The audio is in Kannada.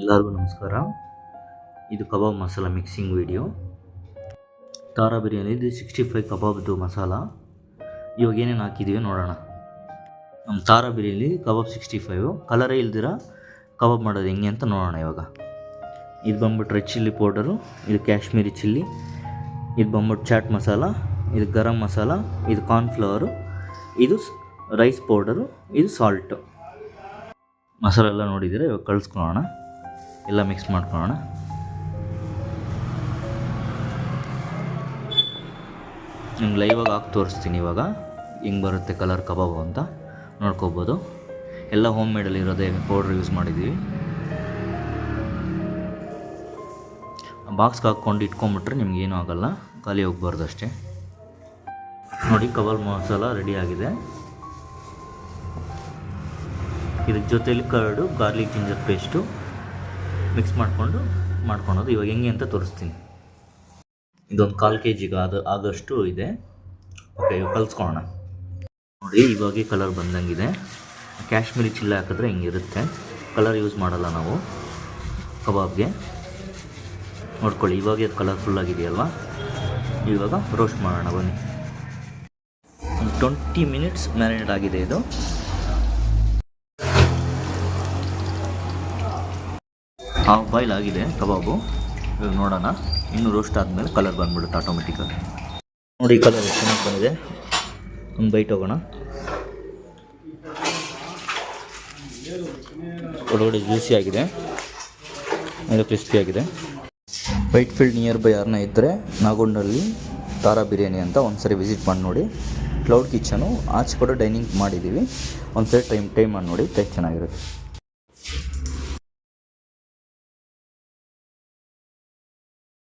ಎಲ್ಲರಿಗೂ ನಮಸ್ಕಾರ. ಇದು ಕಬಾಬ್ ಮಸಾಲ ಮಿಕ್ಸಿಂಗ್ ವಿಡಿಯೋ. ತಾರಾ ಬಿರಿಯಾನಿ ಇದು 65 ಕಬಾಬ್ದು ಮಸಾಲ. ಇವಾಗ ಏನೇನು ಹಾಕಿದ್ದೀವಿ ನೋಡೋಣ. ನಮ್ಮ ತಾರಾ ಬಿರಿಯಾನಿ ಕಬಾಬ್ 65 ಕಲರೇ ಇಲ್ದಿರ ಕಬಾಬ್ ಮಾಡೋದು ಹೆಂಗೆ ಅಂತ ನೋಡೋಣ. ಇವಾಗ ಇದು ಬಂದ್ಬಿಟ್ಟು ರೆಡ್ ಚಿಲ್ಲಿ ಪೌಡರು, ಇದು ಕಾಶ್ಮೀರಿ ಚಿಲ್ಲಿ, ಇದು ಬಂದ್ಬಿಟ್ಟು ಚಾಟ್ ಮಸಾಲ, ಇದು ಗರಂ ಮಸಾಲ, ಇದು ಕಾರ್ನ್ಫ್ಲವರು, ಇದು ರೈಸ್ ಪೌಡರು, ಇದು ಸಾಲ್ಟು. ಮಸಾಲ ಎಲ್ಲ ನೋಡಿದರೆ ಇವಾಗ ಕಳಿಸ್ಕೊಳ್ಳೋಣ, ಎಲ್ಲ ಮಿಕ್ಸ್ ಮಾಡ್ಕೊಳ್ಳೋಣ. ನಿಮ್ಗೆ ಲೈವಾಗಿ ಹಾಕಿ ತೋರಿಸ್ತೀನಿ ಇವಾಗ ಹೆಂಗೆ ಬರುತ್ತೆ ಕಲರ್ ಕಬಾಬು ಅಂತ ನೋಡ್ಕೋಬೋದು. ಎಲ್ಲ ಹೋಮ್ ಮೇಡಲ್ಲಿ ಇರೋದೇ ಪೌಡ್ರ್ ಯೂಸ್ ಮಾಡಿದ್ದೀವಿ. ಬಾಕ್ಸ್ಗೆ ಹಾಕ್ಕೊಂಡು ಇಟ್ಕೊಂಬಿಟ್ರೆ ನಿಮ್ಗೇನೂ ಆಗೋಲ್ಲ, ಖಾಲಿ ಹೋಗ್ಬಾರ್ದು ಅಷ್ಟೇ. ನೋಡಿ ಕಬಾಬ್ ಮಸಾಲ ರೆಡಿ ಆಗಿದೆ. ಇದ್ರ ಜೊತೆಲಿ curd, garlic ginger paste mix ಮಾಡ್ಕೊಳೋದು. ಇವಾಗ ಹೆಂಗೆ ಅಂತ ತೋರಿಸ್ತೀನಿ. ಇದೊಂದು 1/4 kg ಆಗೋಷ್ಟು ಇದೆ. ಓಕೆ, ಇವಾಗ ಕಲಿಸ್ಕೊಳ್ಳೋಣ. ನೋಡಿ ಇವಾಗ ಕಲರ್ ಬಂದಂಗಿದೆ. ಕಾಶ್ಮೀರಿ ಚಿಲ್ಲಿ ಹಾಕಿದ್ರೆ ಹಿಂಗಿರುತ್ತೆ. ಕಲರ್ ಯೂಸ್ ಮಾಡಲ್ಲ ನಾವು ಕಬಾಬ್ಗೆ. ನೋಡ್ಕೊಳ್ಳಿ, ಇವಾಗ ಅದು ಕಲರ್ಫುಲ್ಲಾಗಿದೆಯಲ್ವಾ. ಇವಾಗ ರೋಸ್ಟ್ ಮಾಡೋಣ ಬನ್ನಿ. 20 ಮಿನಿಟ್ಸ್ ಮ್ಯಾರಿನೇಟ್ ಆಗಿದೆ ಇದು. ಹಾಫ್ ಬಾಯ್ಲ್ ಆಗಿದೆ ಕಬಾಬು. ಇವಾಗ ನೋಡೋಣ, ಇನ್ನೂ ರೋಸ್ಟ್ ಆದಮೇಲೆ ಕಲರ್ ಬಂದ್ಬಿಡುತ್ತೆ ಆಟೋಮೆಟಿಕ್ಕಾಗಿ. ನೋಡಿ ಕಲರ್ ಎಷ್ಟು ಚೆನ್ನಾಗಿ ಬಂದಿದೆ. ಒಂದು ಬೈಟ್ ಹೋಗೋಣ. ಒಳಗಡೆ ಜ್ಯೂಸಿ ಆಗಿದೆ, ಇದು ಕ್ರಿಸ್ಪಿ ಆಗಿದೆ. ವೈಟ್ ಫೀಲ್ಡ್ ನಿಯರ್ ಬೈ ಯಾರನ್ನ ಇದ್ದರೆ ನಾಗೋಂಡಲ್ಲಿ ತಾರಾ ಬಿರಿಯಾನಿ ಅಂತ ಒಂದ್ಸರಿ ವಿಸಿಟ್ ಮಾಡಿ ನೋಡಿ. ಕ್ಲೌಡ್ ಕಿಚನು ಆಚೆ ಕೂಡ ಡೈನಿಂಗ್ ಮಾಡಿದ್ದೀವಿ. ಒಂದ್ಸರಿ ಟೈಮ್ ಮಾಡಿ ನೋಡಿ, ಟೇಸ್ಟ್ ಚೆನ್ನಾಗಿರುತ್ತೆ.